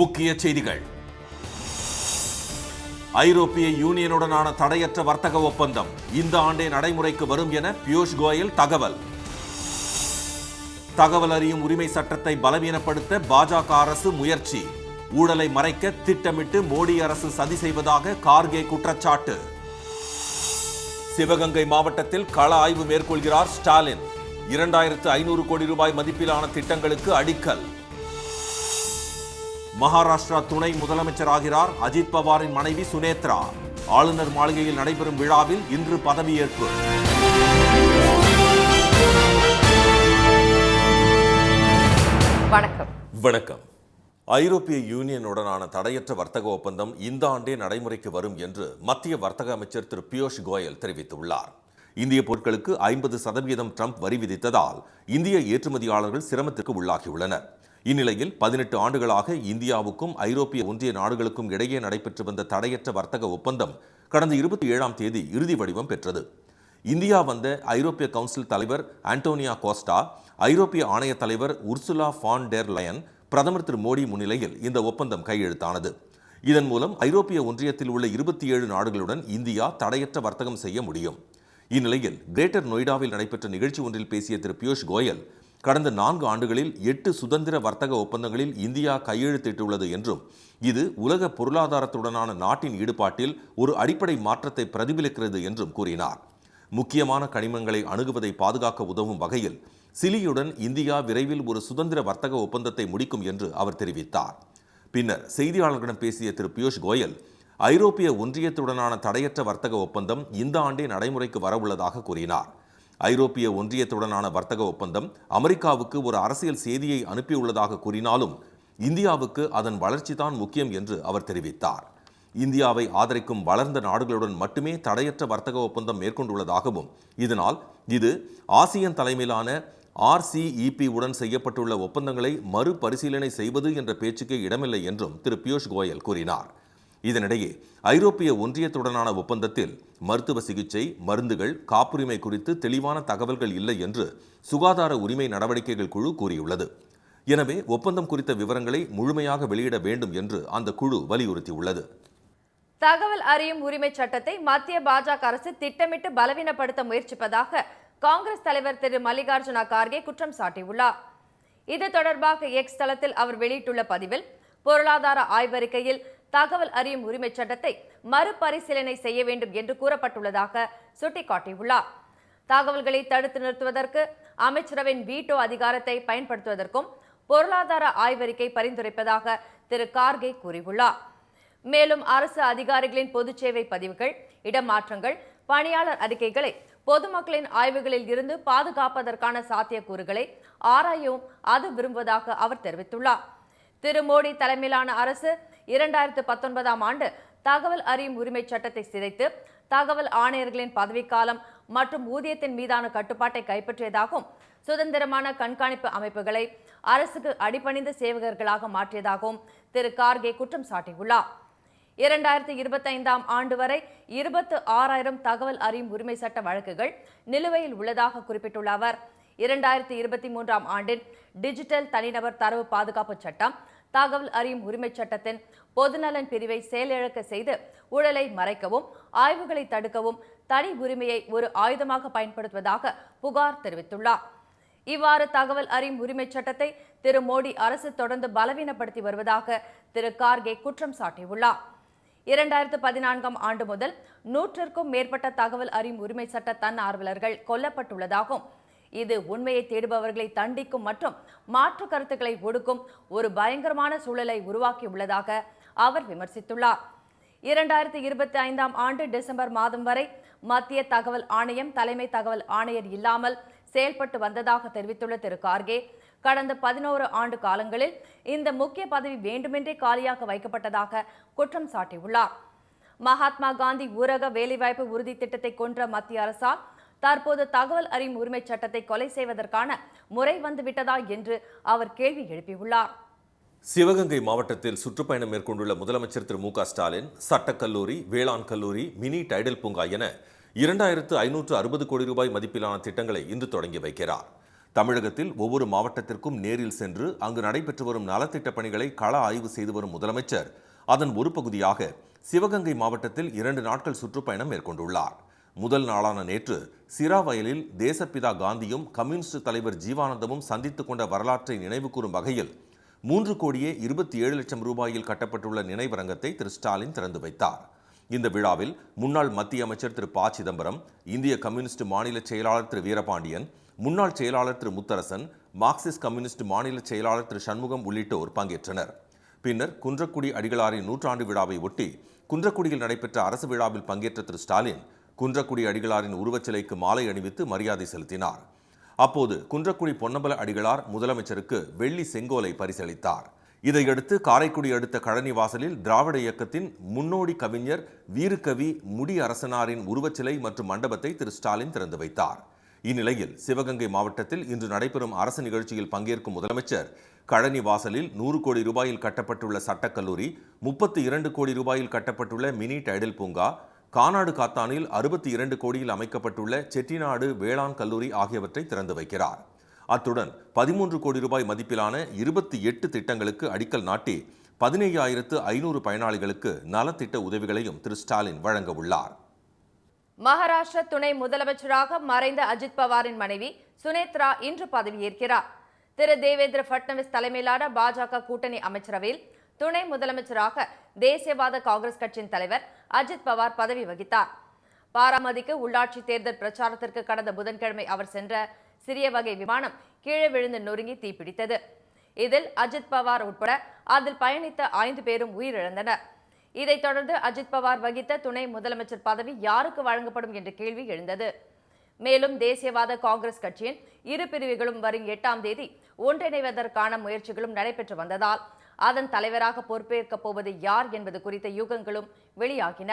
முக்கிய செய்திகள். ஐரோப்பிய யூனியனுடனான தடையற்ற வர்த்தக ஒப்பந்தம் இந்த ஆண்டே நடைமுறைக்கு வரும் என பியூஷ் கோயல் தகவல். தகவல் அறியும் உரிமை சட்டத்தை பலவீனப்படுத்த பாஜக அரசு முயற்சி. ஊழலை மறைக்க திட்டமிட்டு மோடி அரசு சதி செய்வதாக கார்கே குற்றச்சாட்டு. சிவகங்கை மாவட்டத்தில் கள ஆய்வு மேற்கொள்கிறார் ஸ்டாலின். 2500 கோடி ரூபாய் மதிப்பிலான திட்டங்களுக்கு அடிக்கல். மகாராஷ்டிரா துணை முதலமைச்சராகிறார் அஜித் பவாரின் மனைவி சுனேத்ரா. ஆளுநர் மாளிகையில் நடைபெறும் விழாவில் இன்று பதவியேற்பு. வணக்கம். ஐரோப்பிய யூனியனுடனான தடையற்ற வர்த்தக ஒப்பந்தம் இந்த ஆண்டே நடைமுறைக்கு வரும் என்று மத்திய வர்த்தக அமைச்சர் திரு பியூஷ் கோயல் தெரிவித்துள்ளார். இந்திய பொருட்களுக்கு 50% ட்ரம்ப் வரி விதித்ததால் இந்திய ஏற்றுமதியாளர்கள் சிரமத்திற்கு உள்ளாகியுள்ளனர். இந்நிலையில் 18 ஆண்டுகளாக இந்தியாவுக்கும் ஐரோப்பிய ஒன்றிய நாடுகளுக்கும் இடையே நடைபெற்று வந்த தடையற்ற வர்த்தக ஒப்பந்தம் கடந்த 27ஆம் தேதி இறுதி வடிவம் பெற்றது. இந்தியா வந்த ஐரோப்பிய கவுன்சில் தலைவர் ஆண்டோனியா கோஸ்டா, ஐரோப்பிய ஆணைய தலைவர் உர்சுலா ஃபான் டெர் லயன், பிரதமர் திரு மோடி முன்னிலையில் இந்த ஒப்பந்தம் கையெழுத்தானது. இதன் மூலம் ஐரோப்பிய ஒன்றியத்தில் உள்ள 27 நாடுகளுடன் இந்தியா தடையற்ற வர்த்தகம் செய்ய முடியும். இந்நிலையில் கிரேட்டர் நொய்டாவில் நடைபெற்ற நிகழ்ச்சி ஒன்றில் பேசிய திரு பியூஷ் கோயல், கடந்த 4 ஆண்டுகளில் 8 சுதந்திர வர்த்தக ஒப்பந்தங்களில் இந்தியா கையெழுத்திட்டுள்ளது என்றும் இது உலக பொருளாதாரத்துடனான நாட்டின் ஈடுபாட்டில் ஒரு அடிப்படை மாற்றத்தை பிரதிபலிக்கிறது என்றும் கூறினார். முக்கியமான கனிமங்களை அணுகுவதை பாதுகாக்க உதவும் வகையில் சிலியுடன் இந்தியா விரைவில் ஒரு சுதந்திர வர்த்தக ஒப்பந்தத்தை முடிக்கும் என்று அவர் தெரிவித்தார். பின்னர் செய்தியாளர்களிடம் பேசிய திரு பியூஷ் கோயல், ஐரோப்பிய ஒன்றியத்துடனான தடையற்ற வர்த்தக ஒப்பந்தம் இந்த ஆண்டே நடைமுறைக்கு வரவுள்ளதாக கூறினார். ஐரோப்பிய ஒன்றியத்துடனான வர்த்தக ஒப்பந்தம் அமெரிக்காவுக்கு ஒரு அரசியல் செய்தியை அனுப்பியுள்ளதாக கூறினாலும் இந்தியாவுக்கு அதன் வளர்ச்சிதான் முக்கியம் என்று அவர் தெரிவித்தார். இந்தியாவை ஆதரிக்கும் வளர்ந்த நாடுகளுடன் மட்டுமே தடையற்ற வர்த்தக ஒப்பந்தம் மேற்கொண்டுள்ளதாகவும் இதனால் இது ஆசியன் தலைமையிலான RCEP உடன் செய்யப்பட்டுள்ள ஒப்பந்தங்களை மறுபரிசீலனை செய்வது என்ற பேச்சுக்கே இடமில்லை என்றும் திரு பியூஷ் கோயல் கூறினார். இதனிடையே ஐரோப்பிய ஒன்றியத்துடனான ஒப்பந்தத்தில் மருத்துவ சிகிச்சை, மருந்துகள், காப்புரிமை குறித்து தெளிவான தகவல்கள் இல்லை என்று சுகாதார உரிமை நடவடிக்கைகள் குழு கூறியுள்ளது. எனவே ஒப்பந்தம் குறித்த விவரங்களை முழுமையாக வெளியிட வேண்டும் என்று அந்த குழு வலியுறுத்தியுள்ளது. தகவல் அறியும் உரிமை சட்டத்தை மத்திய பாஜக அரசு திட்டமிட்டு பலவீனப்படுத்த முயற்சிப்பதாக காங்கிரஸ் தலைவர் திரு மல்லிகார்ஜுன கார்கே குற்றம் சாட்டியுள்ளார். இது தொடர்பாக எக்ஸ் தளத்தில் அவர் வெளியிட்டுள்ள பதிவில், பொருளாதார ஆய்வறிக்கையில் தகவல் அறியும் உரிமை சட்டத்தை மறுபரிசீலனை செய்ய வேண்டும் என்று கூறப்பட்டுள்ளதாக சுட்டிக்காட்டியுள்ளார். தகவல்களை தடுத்து நிறுத்துவதற்கு அமைச்சரவையின் வீட்டோ அதிகாரத்தை பயன்படுத்துவதற்கும் பொருளாதார ஆய்வறிக்கை பரிந்துரைப்பதாக திரு கார்கே கூறியுள்ளார். மேலும் அரசு அதிகாரிகளின் பொது சேவை பதிவுகள், இடமாற்றங்கள், பணியாளர் அறிக்கைகளை பொதுமக்களின் ஆய்வுகளில் இருந்து பாதுகாப்பதற்கான சாத்தியக்கூறுகளை ஆராயவும் அது விரும்புவதாக அவர் தெரிவித்துள்ளார். திரு மோடி தலைமையிலான அரசு 2019ஆம் ஆண்டு தகவல் அறியும் உரிமை சட்டத்தை சிதைத்து தகவல் ஆணையர்களின் பதவிக்காலம் மற்றும் ஊதியத்தின் மீதான கட்டுப்பாட்டை கைப்பற்றியதாகவும் சுதந்திரமான கண்காணிப்பு அமைப்புகளை அரசுக்கு அடிபணிந்த சேவகர்களாக மாற்றியதாகவும் திரு கார்கே குற்றம் சாட்டியுள்ளார். 2025ஆம் ஆண்டு வரை 26,000 தகவல் அறியும் உரிமை சட்ட வழக்குகள் நிலுவையில் உள்ளதாக குறிப்பிட்டுள்ள அவர், 2023ஆம் ஆண்டின் டிஜிட்டல் தனிநபர் தரவு பாதுகாப்பு சட்டம் தகவல் அறியும் உரிமை சட்டத்தின் பொதுநலன் பிரிவை செயலிழக்க செய்து ஊழலை மறைக்கவும் ஆய்வுகளை தடுக்கவும் தனி உரிமையை ஒரு ஆயுதமாக பயன்படுத்துவதாக புகார் தெரிவித்துள்ளார். இவ்வாறு தகவல் அறியும் உரிமை சட்டத்தை திரு மோடி அரசு தொடர்ந்து பலவீனப்படுத்தி வருவதாக திரு கார்கே குற்றம் சாட்டியுள்ளார். 2014ஆம் ஆண்டு முதல் 100க்கும் மேற்பட்ட தகவல் அறியும் உரிமை சட்ட தன்னார்வலர்கள் கொல்லப்பட்டுள்ளதாகவும் இது உண்மையை தேடுபவர்களை தண்டிக்கும் மற்றும் மாற்று கருத்துக்களை ஒடுக்கும் ஒரு பயங்கரமான சூழலை உருவாக்கியுள்ளதாக அவர் விமர்சித்துள்ளார். 2025ஆம் ஆண்டு டிசம்பர் மாதம் வரை மத்திய தகவல் ஆணையம் தலைமை தகவல் ஆணையர் இல்லாமல் செயல்பட்டு வந்ததாக தெரிவித்துள்ள திரு கார்கே, கடந்த 11 ஆண்டு காலங்களில் இந்த முக்கிய பதவி வேண்டுமென்றே காலியாக வைக்கப்பட்டதாக குற்றம் சாட்டியுள்ளார். மகாத்மா காந்தி ஊரக வேலைவாய்ப்பு உறுதி திட்டத்தை கொன்ற மத்திய அரசால் தற்போது தகவல் அறியும் உரிமை சட்டத்தை கொலை செய்வதற்கான முறை வந்துவிட்டதா என்று அவர் கேள்வி எழுப்பியுள்ளார். சிவகங்கை மாவட்டத்தில் சுற்றுப்பயணம் மேற்கொண்டுள்ள முதலமைச்சர் திரு மு.க. ஸ்டாலின் சட்டக்கல்லூரி, வேளாண் கல்லூரி, மினி டைடல் பூங்கா என 2560 கோடி ரூபாய் மதிப்பிலான திட்டங்களை இன்று தொடங்கி வைக்கிறார். தமிழகத்தில் ஒவ்வொரு மாவட்டத்திற்கும் நேரில் சென்று அங்கு நடைபெற்று வரும் நலத்திட்ட பணிகளை கள ஆய்வு செய்து வரும் முதலமைச்சர் அதன் ஒரு பகுதியாக சிவகங்கை மாவட்டத்தில் 2 நாட்கள் சுற்றுப்பயணம் மேற்கொண்டுள்ளார். முதல் நாளான நேற்று சிராவயலில் தேசப்பிதா காந்தியும் கம்யூனிஸ்ட் தலைவர் ஜீவானந்தமும் சந்தித்துக் கொண்ட வரலாற்றை நினைவுகூரும் வகையில் 3,27,00,000 ரூபாயில் கட்டப்பட்டுள்ள நினைவரங்கத்தை திரு ஸ்டாலின் திறந்து வைத்தார். இந்த விழாவில் முன்னாள் மத்திய அமைச்சர் திரு ப. சிதம்பரம், இந்திய கம்யூனிஸ்ட் மாநில செயலாளர் திரு வீரபாண்டியன், முன்னாள் செயலாளர் திரு முத்தரசன், மார்க்சிஸ்ட் கம்யூனிஸ்ட் மாநில செயலாளர் திரு சண்முகம் உள்ளிட்டோர் பங்கேற்றனர். பின்னர் குன்றக்குடி அடிகளாரின் 100ஆண்டு விழாவை ஒட்டி குன்றக்குடியில் நடைபெற்ற அரசு விழாவில் பங்கேற்ற திரு ஸ்டாலின் குன்றக்குடி அடிகளாரின் உருவச்சிலைக்கு மாலை அணிவித்து மரியாதை செலுத்தினார். அப்போது குன்றக்குடி பொன்னம்பல அடிகளார் முதலமைச்சருக்கு வெள்ளி செங்கோலை பரிசளித்தார். இதையடுத்து காரைக்குடி அடுத்த கழனி வாசலில் திராவிட இயக்கத்தின் முன்னோடி கவிஞர் வீரகவி முடி அரசனாரின் உருவச்சிலை மற்றும் மண்டபத்தை திரு ஸ்டாலின் திறந்து வைத்தார். இந்நிலையில் சிவகங்கை மாவட்டத்தில் இன்று நடைபெறும் அரசு நிகழ்ச்சியில் பங்கேற்கும் முதலமைச்சர் கழனி வாசலில் 100 கோடி ரூபாயில் கட்டப்பட்டுள்ள சட்டக்கல்லூரி, 32 கோடி ரூபாயில் கட்டப்பட்டுள்ள மினி டைடல் பூங்கா, கானாடு காத்தானில் 62 கோடியில் அமைக்கப்பட்டுள்ள செட்டிநாடு வேளாண் கல்லூரி ஆகியவற்றை திறந்து வைக்கிறார். அத்துடன் 13 கோடி ரூபாய் மதிப்பிலான 28 திட்டங்களுக்கு அடிக்கல் நாட்டி 15,500 பயனாளிகளுக்கு நலத்திட்ட உதவிகளையும் திரு ஸ்டாலின் வழங்க உள்ளார். மகாராஷ்டிர துணை முதலமைச்சராக மறைந்த அஜித் பவாரின் மனைவி சுனேத்ரா இன்று பதவியேற்கிறார். திரு தேவேந்திர பட்னவிஸ் தலைமையிலான பாஜக கூட்டணி அமைச்சரவையில் துணை முதலமைச்சராக தேசியவாத காங்கிரஸ் கட்சியின் தலைவர் அஜித் பவார் பதவி வகித்தார். பாராமதிக்கு உள்ளாட்சி தேர்தல் பிரச்சாரத்திற்கு கடந்த புதன்கிழமை அவர் சென்ற சிறிய வகை விமானம் கீழே விழுந்து நொறுங்கி தீப்பிடித்தது. இதில் அஜித் பவார் உட்பட அதில் பயணித்த 5 பேரும் உயிரிழந்தனர். இதைத் தொடர்ந்து அஜித் பவார் வகித்த துணை முதலமைச்சர் பதவி யாருக்கு வழங்கப்படும் என்ற கேள்வி எழுந்தது. மேலும் தேசியவாத காங்கிரஸ் கட்சியின் இரு பிரிவுகளும் வரும் 8ஆம் தேதி ஒன்றிணைவதற்கான முயற்சிகளும் நடைபெற்று வந்ததால் அதன் தலைவராக பொறுப்பேற்கப் போவது யார் என்பது குறித்த யூகங்களும் வெளியாகின.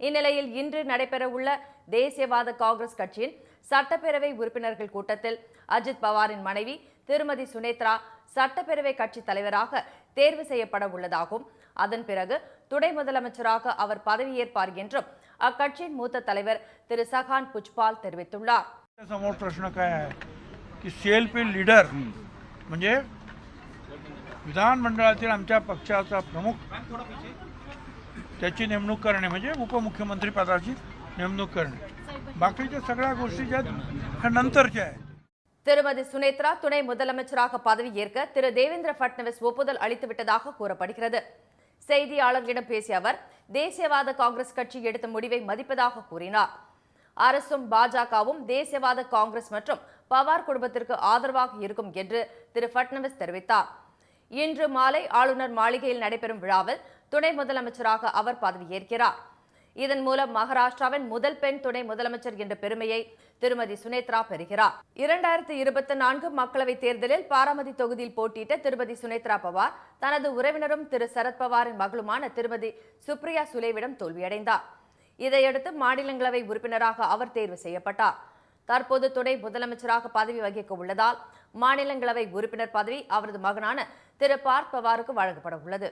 இந்நிலையில் இன்று நடைபெறவுள்ள தேசியவாத காங்கிரஸ் கட்சியின் சட்டப்பேரவை உறுப்பினர்கள் கூட்டத்தில் அஜித் பவாரின் மனைவி திருமதி சுனேத்ரா சட்டப்பேரவை கட்சி தலைவராக தேர்வு செய்யப்பட உள்ளதாகவும் அதன் பிறகு துணை முதலமைச்சராக அவர் பதவியேற்பார் என்றும் அக்கட்சியின் மூத்த தலைவர் திரு சகான் புஜ்பால் தெரிவித்துள்ளார். समोर प्रश्न काय आहे की सीएलपी लीडर म्हणजे विधानमंडळातील आमच्या पक्षाचा प्रमुख त्याची नेमणूक करणे म्हणजे उपमुख्यमंत्री पदाची नेमणूक करणे. बाकीच्या सगळ्या गोष्टी ज्या ह्या नंतरच्या आहेत. திருமதி சுனேத்ரா துணை முதலமைச்சராக பதவியேற்க திரு தேவேந்திர பட்னவிஸ் ஒப்புதல் அளித்துவிட்டதாக கூறப்படுகிறது. செய்தியாளர்களிடம் பேசிய அவர் தேசியவாத காங்கிரஸ் கட்சி எடுத்த முடிவை மதிப்பதாக கூறினார். அரசும் பாஜகவும் தேசியவாத காங்கிரஸ் மற்றும் பவார் குடும்பத்திற்கு ஆதரவாக இருக்கும் என்று திரு பட்னவிஸ் தெரிவித்தார். இன்று மாலை ஆளுநர் மாளிகையில் நடைபெறும் விழாவில் துணை முதலமைச்சராக அவர் பதவியேற்கிறார். இதன் மூலம் மகாராஷ்டிராவின் முதல் பெண் துணை முதலமைச்சர் என்ற பெருமையை திருமதி சுனேத்ரா பெறுகிறார். 2024 மக்களவைத் தேர்தலில் பாராமதி தொகுதியில் போட்டியிட்ட திருமதி சுனேத்ரா பவார் தனது உறவினரும் திரு சரத்பவாரின் மகளுமான திருமதி சுப்ரியா சுலேவிடம் தோல்வியடைந்தார். இதையடுத்து மாநிலங்களவை உறுப்பினராக அவர் தேர்வு செய்யப்பட்டார். தற்போது துணை முதலமைச்சராக பதவி வகிக்க உள்ளதால் மாநிலங்களவை உறுப்பினர் பதவி அவரது மகனான திரு பார்த் பவாருக்கு வழங்கப்பட உள்ளது.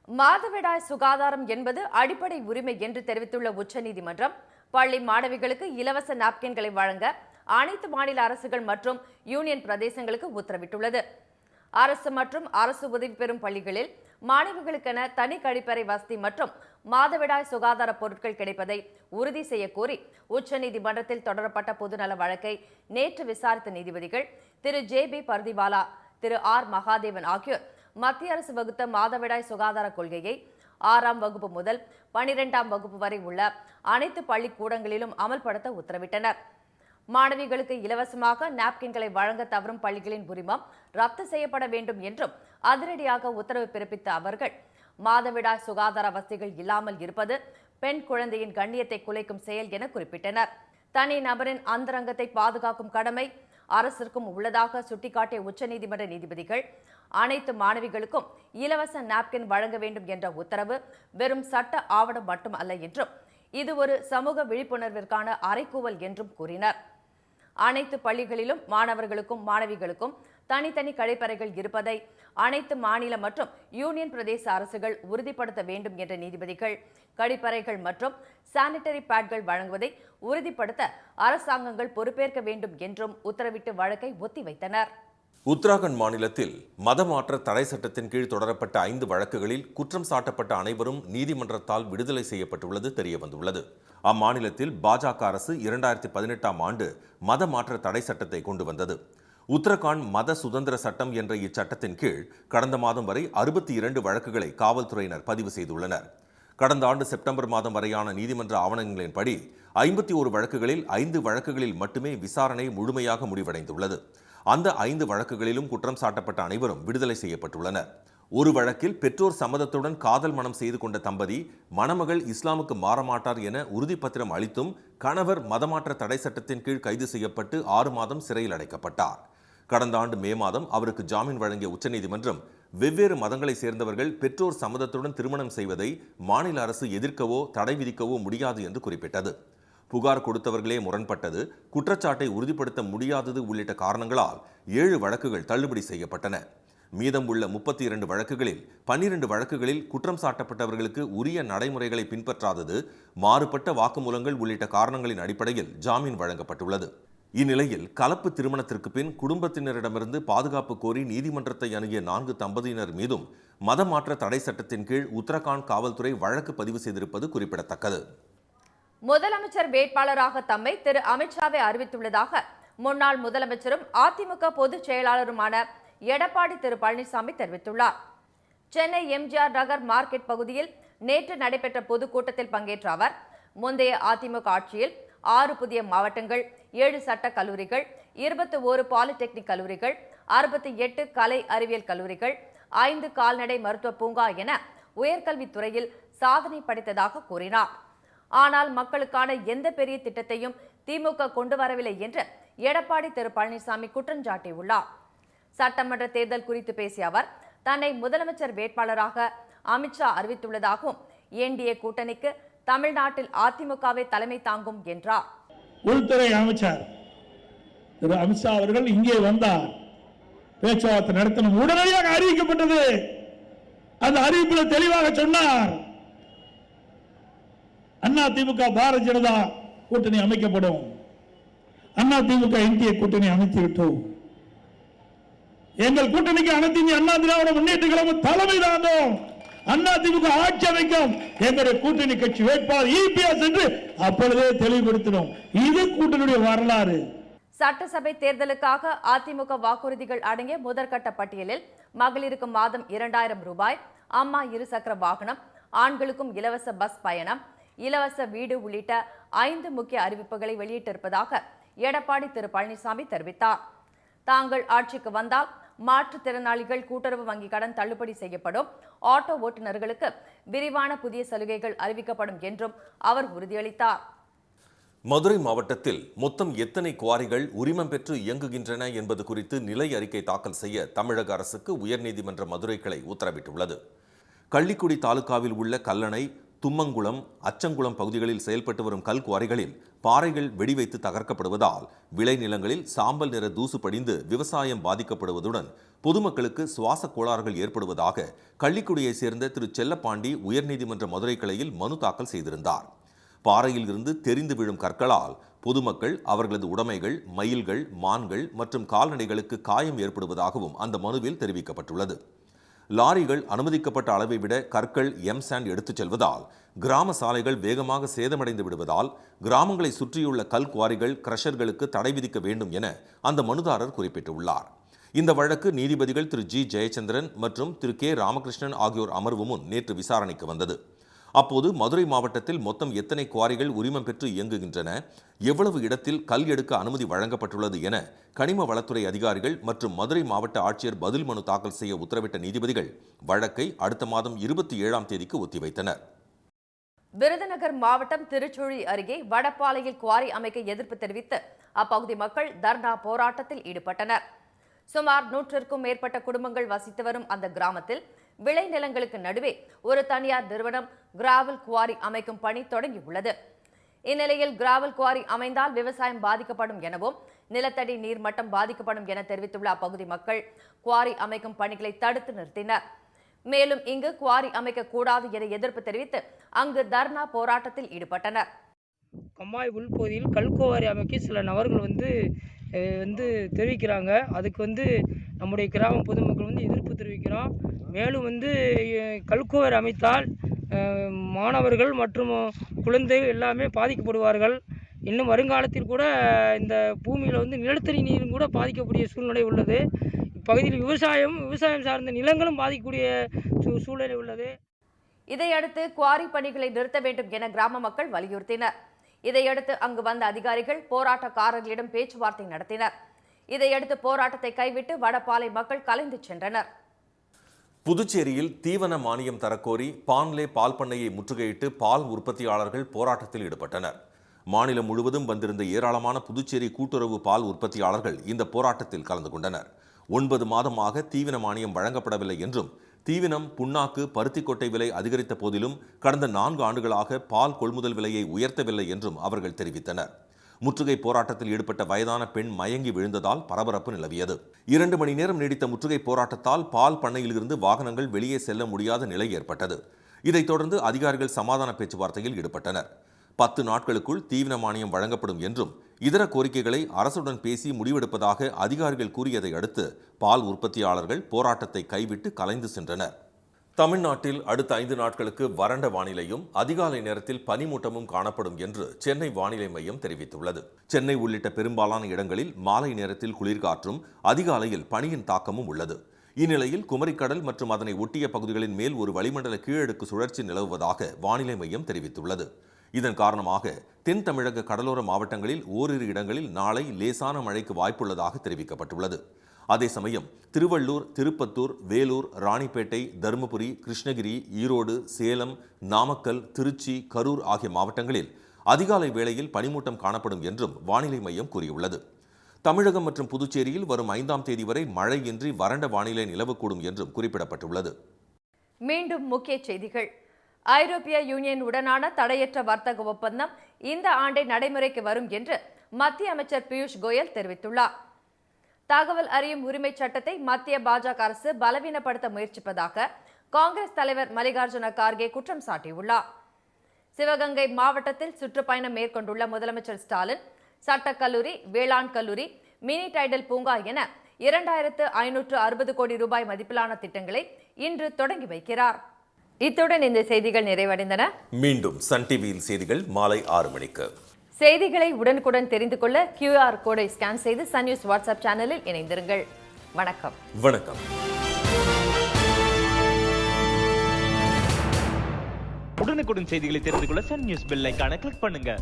மாதவிடாய் சுகாதாரம் என்பது அடிப்படை உரிமை என்று தெரிவித்துள்ள உச்சநீதிமன்றம் பள்ளி மாணவிகளுக்கு இலவச நாப்கின்களை வழங்க அனைத்து மாநில அரசுகள் மற்றும் யூனியன் பிரதேசங்களுக்கு உத்தரவிட்டுள்ளது. அரசு மற்றும் அரசு உதவி பெறும் பள்ளிகளில் மாணவிகளுக்கென தனி கழிப்பறை வசதி மற்றும் மாதவிடாய் சுகாதார பொருட்கள் கிடைப்பதை உறுதி செய்ய கோரி உச்சநீதிமன்றத்தில் தொடரப்பட்ட பொதுநல வழக்கை நேற்று விசாரித்த நீதிபதிகள் திரு ஜே.பி. பர்திவாலா, திரு ஆர். மகாதேவன் ஆகியோர் மத்திய அரசு வகுத்த மாதவிடாய் சுகாதார கொள்கையை 6ஆம் வகுப்பு முதல் 12ஆம் வகுப்பு வரை உள்ள அனைத்து பள்ளிக்கூடங்களிலும் அமல்படுத்த உத்தரவிட்டனர். மாணவிகளுக்கு இலவசமாக நாப்கின்களை வழங்க தவறும் பள்ளிகளின் உரிமம் ரத்து செய்யப்பட வேண்டும் என்றும் அதிரடியாக உத்தரவு பிறப்பித்த அவர்கள் மாதவிடாய் சுகாதார வசதிகள் இல்லாமல் இருப்பது பெண் குழந்தையின் கண்ணியத்தை குலைக்கும் செயல் என குறிப்பிட்டனர். தனி நபரின் அந்தரங்கத்தை பாதுகாக்கும் கடமை அரசிற்கும் உள்ளதாக சுட்டிக்காட்டிய உச்சநீதிமன்ற நீதிபதிகள் அனைத்து மாணவிகளுக்கும் இலவச நாப்கின் வழங்க வேண்டும் என்ற உத்தரவு வெறும் சட்ட ஆவணம் மட்டும் அல்ல என்றும் இது ஒரு சமூக விழிப்புணர்விற்கான அறைகூவல் என்றும் கூறினர். அனைத்து பள்ளிகளிலும் மாணவர்களுக்கும் மாணவிகளுக்கும் தனித்தனி கழிப்பறைகள் இருப்பதை அனைத்து மாநில மற்றும் யூனியன் பிரதேச அரசுகள் உறுதிப்படுத்த வேண்டும் என்ற நீதிபதிகள் கழிப்பறைகள் மற்றும் சானிட்டரி பேட்கள் வழங்குவதை உறுதிப்படுத்த அரசாங்கங்கள் பொறுப்பேற்க வேண்டும் என்றும் உத்தரவிட்டு வழக்கை ஒத்திவைத்தனர். உத்தராகண்ட் மாநிலத்தில் மதமாற்ற தடை சட்டத்தின் கீழ் தொடரப்பட்ட 5 வழக்குகளில் குற்றம் சாட்டப்பட்ட அனைவரும் நீதிமன்றத்தால் விடுதலை செய்யப்பட்டுள்ளது தெரியவந்துள்ளது. அம்மாநிலத்தில் பாஜக அரசு 2018ஆம் ஆண்டு மதமாற்ற தடை சட்டத்தை கொண்டு வந்தது. உத்தரகாண்ட் மத சுதந்திர சட்டம் என்ற இச்சட்டத்தின் கீழ் கடந்த மாதம் வரை 62 வழக்குகளை காவல்துறையினர் பதிவு செய்துள்ளனர். கடந்த ஆண்டு செப்டம்பர் மாதம் வரையான நீதிமன்ற ஆவணங்களின்படி 51 வழக்குகளில் 5 வழக்குகளில் மட்டுமே விசாரணை முழுமையாக முடிவடைந்துள்ளது. அந்த 5 வழக்குகளிலும் குற்றம் சாட்டப்பட்ட அனைவரும் விடுதலை செய்யப்பட்டுள்ளனர். ஒரு வழக்கில் பெற்றோர் சம்மதத்துடன் காதல் மணம் செய்து கொண்ட தம்பதி மணமகள் இஸ்லாமுக்கு மாறமாட்டார் என உறுதிப்பத்திரம் அளித்தும் கணவர் மதமாற்ற தடை சட்டத்தின் கீழ் கைது செய்யப்பட்டு 6 மாதம் சிறையில் அடைக்கப்பட்டார். கடந்த ஆண்டு மே மாதம் அவருக்கு ஜாமீன் வழங்கிய உச்சநீதிமன்றம் வெவ்வேறு மதங்களை சேர்ந்தவர்கள் பெற்றோர் சம்மதத்துடன் திருமணம் செய்வதை மாநில அரசு எதிர்க்கவோ தடை விதிக்கவோ முடியாது என்று குறிப்பிட்டது. புகார் கொடுத்தவர்களே முரண்பட்டது, குற்றச்சாட்டை உறுதிப்படுத்த முடியாதது உள்ளிட்ட காரணங்களால் 7 வழக்குகள் தள்ளுபடி செய்யப்பட்டன. மீதம் உள்ள 32 வழக்குகளில் 12 வழக்குகளில் குற்றம் சாட்டப்பட்டவர்களுக்கு உரிய நடைமுறைகளை பின்பற்றாதது, மாறுபட்ட வாக்குமூலங்கள் உள்ளிட்ட காரணங்களின் அடிப்படையில் ஜாமீன் வழங்கப்பட்டுள்ளது. இந்நிலையில் கலப்பு திருமணத்திற்கு பின் குடும்பத்தினரிடமிருந்து பாதுகாப்பு கோரி நீதிமன்றத்தை அணுகிய 4 தம்பதியினர் மீதும் மதமாற்ற தடை சட்டத்தின் கீழ் உத்தரகாண்ட் காவல்துறை வழக்கு பதிவு செய்திருப்பது குறிப்பிடத்தக்கது. முதலமைச்சர் வேட்பாளராக தம்மை திரு அமித்ஷாவை அறிவித்துள்ளதாக முன்னாள் முதலமைச்சரும் அதிமுக பொதுச் செயலாளருமான எடப்பாடி திரு பழனிசாமி தெரிவித்துள்ளார். சென்னை எம்ஜிஆர் நகர் மார்க்கெட் பகுதியில் நேற்று நடைபெற்ற பொதுக்கூட்டத்தில் பங்கேற்ற அவர், முந்தைய அதிமுக ஆட்சியில் 6 புதிய மாவட்டங்கள், 7 சட்டக் கல்லூரிகள், 21 பாலிடெக்னிக் கல்லூரிகள், 68 கலை அறிவியல் கல்லூரிகள், 5 கால்நடை மருத்துவ பூங்கா என உயர்கல்வித்துறையில் சாதனை படைத்ததாக கூறினார். ஆனால் மக்களுக்கான எந்த பெரிய திட்டத்தையும் திமுக கொண்டு வரவில்லை என்று எடப்பாடி திரு பழனிசாமி குற்றம் சாட்டியுள்ளார். சட்டமன்ற தேர்தல் குறித்து பேசிய அவர், தன்னை முதலமைச்சர் வேட்பாளராக அமித்ஷா அறிவித்துள்ளதாகவும் என்டிஏ கூட்டணிக்கு தமிழ்நாட்டில் அதிமுகவை தலைமை தாங்கும் என்றார். உள்துறை அமைச்சர் திரு அமித்ஷா அவர்கள் இங்கே வந்தார், பேச்சுவார்த்தை நடத்தணும், உடனடியாக அறிவிக்கப்பட்டது. அந்த அறிவிப்பில் தெளிவாக சொன்னார், அண்ணா திமுக பாரதிய ஜனதா கூட்டணி அமைக்கப்படும், அண்ணா திமுக என்டிஏ கூட்டணி அமைத்து விட்டோம், எங்கள் கூட்டணிக்கு அனைத்து இந்திய அண்ணா திராவிட முன்னேற்ற கழகம் தலைமை தாங்கும், அண்ணா திமுக ஆட்சி அமைக்கும், எங்களுடைய கூட்டணி கட்சி வேட்பாளர் இபிஎஸ் என்று அப்பொழுதே தெளிவுபடுத்தினோம். இது கூட்டணியுடைய வரலாறு. சட்டசபை தேர்தலுக்காக அதிமுக வாக்குறுதிகள் அடங்கிய முதற்கட்ட பட்டியலில் மகளிருக்கு மாதம் 2000 ரூபாய், அம்மா இருசக்கர வாகனம், ஆண்களுக்கும் இலவச பஸ் பயணம், இலவச வீடு உள்ளிட்ட 5 முக்கிய அறிவிப்புகளை வெளியிட்டிருப்பதாக எடப்பாடி திரு பழனிசாமி தெரிவித்தார். தாங்கள் ஆட்சிக்கு வந்தால் மாற்றுத்திறனாளிகள் கூட்டுறவு வங்கி கடன் தள்ளுபடி செய்யப்படும், ஆட்டோ ஓட்டுநர்களுக்கு விரிவான புதிய சலுகைகள் அறிவிக்கப்படும் என்றும் அவர் உறுதியளித்தார். மதுரை மாவட்டத்தில் மொத்தம் எத்தனை குவாரிகள் உரிமம் பெற்று இயங்குகின்றன என்பது குறித்து நிலை அறிக்கை தாக்கல் செய்ய தமிழக அரசுக்கு உயர்நீதிமன்ற மதுரை கிளை உத்தரவிட்டுள்ளது. கள்ளிக்குடி தாலுகாவில் உள்ள கல்லணை, தும்மங்குளம், அச்சங்குளம் பகுதிகளில் செயல்பட்டு வரும் கல் குவாரிகளில் பாறைகள் வெடிவைத்து தகர்க்கப்படுவதால் விளைநிலங்களில் சாம்பல் நிற தூசு படிந்து விவசாயம் பாதிக்கப்படுவதுடன் பொதுமக்களுக்கு சுவாச கோளாறுகள் ஏற்படுவதாக கள்ளிக்குடியைச் சேர்ந்த திரு செல்லப்பாண்டி உயர்நீதிமன்ற மதுரை கிளையில் மனு தாக்கல் செய்திருந்தார். பாறையில் இருந்து தெரிந்து விழும் கற்களால் பொதுமக்கள், அவர்களது உடைமைகள், மயில்கள், மான்கள் மற்றும் கால்நடைகளுக்கு காயம் ஏற்படுவதாகவும் அந்த மனுவில் தெரிவிக்கப்பட்டுள்ளது. லாரிகள் அனுமதிக்கப்பட்ட அளவை விட கற்கள் எம்சாண்ட் எடுத்துச் செல்வதால் கிராம சாலைகள் வேகமாக சேதமடைந்து விடுவதால் கிராமங்களை சுற்றியுள்ள கல் குவாரிகள், கிரஷர்களுக்கு தடை விதிக்க வேண்டும் என அந்த மனுதாரர் குறிப்பிட்டுள்ளார். இந்த வழக்கு நீதிபதிகள் திரு ஜி ஜெயச்சந்திரன் மற்றும் திரு கே ராமகிருஷ்ணன் ஆகியோர் அமர்வு முன் நேற்று விசாரணைக்கு வந்தது. அப்போது மதுரை மாவட்டத்தில் மொத்தம் எத்தனை குவாரிகள் உரிமம் பெற்று இயங்குகின்றன, எவ்வளவு இடத்தில் கல் எடுக்க அனுமதி வழங்கப்பட்டுள்ளது என கனிம வளத்துறை அதிகாரிகள் மற்றும் மதுரை மாவட்ட ஆட்சியர் பதில் மனு தாக்கல் செய்ய உத்தரவிட்ட நீதிபதிகள் வழக்கை அடுத்த மாதம் 27ஆம் தேதிக்கு ஒத்திவைத்தனர். விருதுநகர் மாவட்டம் திருச்சுழி அருகே வடப்பாலையில் குவாரி அமைக்க எதிர்ப்பு தெரிவித்து அப்பகுதி மக்கள் தர்ணா போராட்டத்தில் ஈடுபட்டனர். சுமார் 100க்கும் மேற்பட்ட குடும்பங்கள் வசித்து வரும் அந்த கிராமத்தில் விளைநிலங்களுக்கு நடுவே ஒரு தனியார் நிறுவனம் கிராவல் குவாரி அமைக்கும் பணி தொடங்கியுள்ளது. இந்நிலையில் கிராவல் குவாரி அமைந்தால் விவசாயம் பாதிக்கப்படும் எனவும் நிலத்தடி நீர் மட்டம் பாதிக்கப்படும் என தெரிவித்துள்ள அப்பகுதி மக்கள் குவாரி அமைக்கும் பணிகளை தடுத்து நிறுத்தினர். மேலும் இங்கு குவாரி அமைக்க கூடாது என எதிர்ப்பு தெரிவித்து அங்கு தர்ணா போராட்டத்தில் ஈடுபட்டனர். கம்மாய் உள்பகுதியில் கல்குவாரி அமைக்க சில நபர்கள் வந்து தெரிவிக்கிறாங்க. அதுக்கு நம்முடைய கிராம பொதுமக்கள் எதிர்ப்பு தெரிவிக்கிறோம். மேலும் கல்குவாரி அமைத்தால் மாணவர்கள் மற்றும் குழந்தைகள் எல்லாமே பாதிக்கப்படுவார்கள். இன்னும் வருங்காலத்தில் கூட இந்த பூமியில் நிலத்தடி நீரும் கூட பாதிக்கக்கூடிய சூழ்நிலை உள்ளது. இப்பகுதியில் விவசாயம் சார்ந்த நிலங்களும் பாதிக்கக்கூடிய சூழ்நிலை உள்ளது. இதையடுத்து குவாரி பணிகளை நிறுத்த வேண்டும் என கிராம மக்கள் வலியுறுத்தினர். இதையடுத்து அங்கு வந்த அதிகாரிகள் போராட்டக்காரர்களிடம் பேச்சுவார்த்தை நடத்தினர். இதையடுத்து போராட்டத்தை கைவிட்டு வடபாலை மக்கள் கலைந்து சென்றனர். புதுச்சேரியில் தீவன மானியம் தரக்கோரி பான்லே பால் பண்ணையை முற்றுகையிட்டு பால் உற்பத்தியாளர்கள் போராட்டத்தில் ஈடுபட்டனர். மாநிலம் முழுவதும் வந்திருந்த ஏராளமான புதுச்சேரி கூட்டுறவு பால் உற்பத்தியாளர்கள் இந்த போராட்டத்தில் கலந்து கொண்டனர். 9 மாதமாக தீவன மானியம் வழங்கப்படவில்லை என்றும் தீவனம், புண்ணாக்கு, பருத்திக்கொட்டை விலை அதிகரித்த போதிலும் கடந்த 4 ஆண்டுகளாக பால் கொள்முதல் விலையை உயர்த்தவில்லை என்றும் அவர்கள் தெரிவித்தனர். முற்றுகை போராட்டத்தில் ஈடுபட்ட வயதான பெண் மயங்கி விழுந்ததால் பரபரப்பு நிலவியது. 2 மணி நேரம் நீடித்த முற்றுகை போராட்டத்தால் பால் பண்ணையிலிருந்து வாகனங்கள் வெளியே செல்ல முடியாத நிலை ஏற்பட்டது. இதைத் தொடர்ந்து அதிகாரிகள் சமாதான பேச்சுவார்த்தையில் ஈடுபட்டனர். 10 நாட்களுக்குள் தீவன மானியம் வழங்கப்படும் என்றும் இதர கோரிக்கைகளை அரசுடன் பேசி முடிவெடுப்பதாக அதிகாரிகள் கூறியதை அடுத்து பால் உற்பத்தியாளர்கள் போராட்டத்தை கைவிட்டு கலைந்து சென்றனர். தமிழ்நாட்டில் அடுத்த 5 நாட்களுக்கு வறண்ட வானிலையும் அதிகாலை நேரத்தில் பனிமூட்டமும் காணப்படும் என்று சென்னை வானிலை மையம் தெரிவித்துள்ளது. சென்னை உள்ளிட்ட பெரும்பாலான இடங்களில் மாலை நேரத்தில் குளிர்காற்றும் அதிகாலையில் பனியின் தாக்கமும் உள்ளது. இந்நிலையில் குமரிக்கடல் மற்றும் அதனை ஒட்டிய பகுதிகளின் மேல் ஒரு வளிமண்டல கீழடுக்கு சுழற்சி நிலவுவதாக வானிலை மையம் தெரிவித்துள்ளது. இதன் காரணமாக தென் தமிழக கடலோர மாவட்டங்களில் ஓரிரு இடங்களில் நாளை லேசான மழைக்கு வாய்ப்புள்ளதாக தெரிவிக்கப்பட்டுள்ளது. அதே சமயம் திருவள்ளூர், திருப்பத்தூர், வேலூர், ராணிப்பேட்டை, தருமபுரி, கிருஷ்ணகிரி, ஈரோடு, சேலம், நாமக்கல், திருச்சி, கரூர் ஆகிய மாவட்டங்களில் அதிகாலை வேளையில் பனிமூட்டம் காணப்படும் என்றும் வானிலை மையம் கூறியுள்ளது. தமிழகம் மற்றும் புதுச்சேரியில் வரும் 5ஆம் தேதி வரை மழையின்றி வறண்ட வானிலை நிலவக்கூடும் என்றும் குறிப்பிடப்பட்டுள்ளது. மீண்டும் முக்கிய செய்திகள். ஐரோப்பிய யூனியன் உடனான தடையற்ற வர்த்தக ஒப்பந்தம் இந்த ஆண்டே நடைமுறைக்கு வரும் என்று மத்திய அமைச்சர் பியூஷ் கோயல் தெரிவித்துள்ளார். தகவல் அறியும் உரிமை சட்டத்தை மத்திய பாஜக அரசு பலவீனப்படுத்த முயற்சிப்பதாக காங்கிரஸ் தலைவர் மல்லிகார்ஜுன கார்கே குற்றம் சாட்டியுள்ளார். சிவகங்கை மாவட்டத்தில் சுற்றுப்பயணம் மேற்கொண்டுள்ள முதலமைச்சர் ஸ்டாலின் சட்டக்கல்லூரி, வேளாண் கல்லூரி, மினி டைடல் பூங்கா என 2560 கோடி ரூபாய் மதிப்பிலான திட்டங்களை இன்று தொடங்கி வைக்கிறார். இத்துடன் இந்த செய்திகள் நிறைவடைந்தன. மீண்டும் சன் டிவியில் செய்திகள் மாலை 6 மணிக்கு. செய்திகளை உடனுக்குடன் தெரிந்து கொள்ள QR கோடை ஸ்கேன் செய்து சன் நியூஸ் வாட்ஸ்அப் சேனலில் இணைந்திருங்கள். வணக்கம். வணக்கம். உடனுக்குடன் செய்திகளை தெரிந்து கொள்ள சன் நியூஸ் பெல் ஐகானை கிளிக் பண்ணுங்க.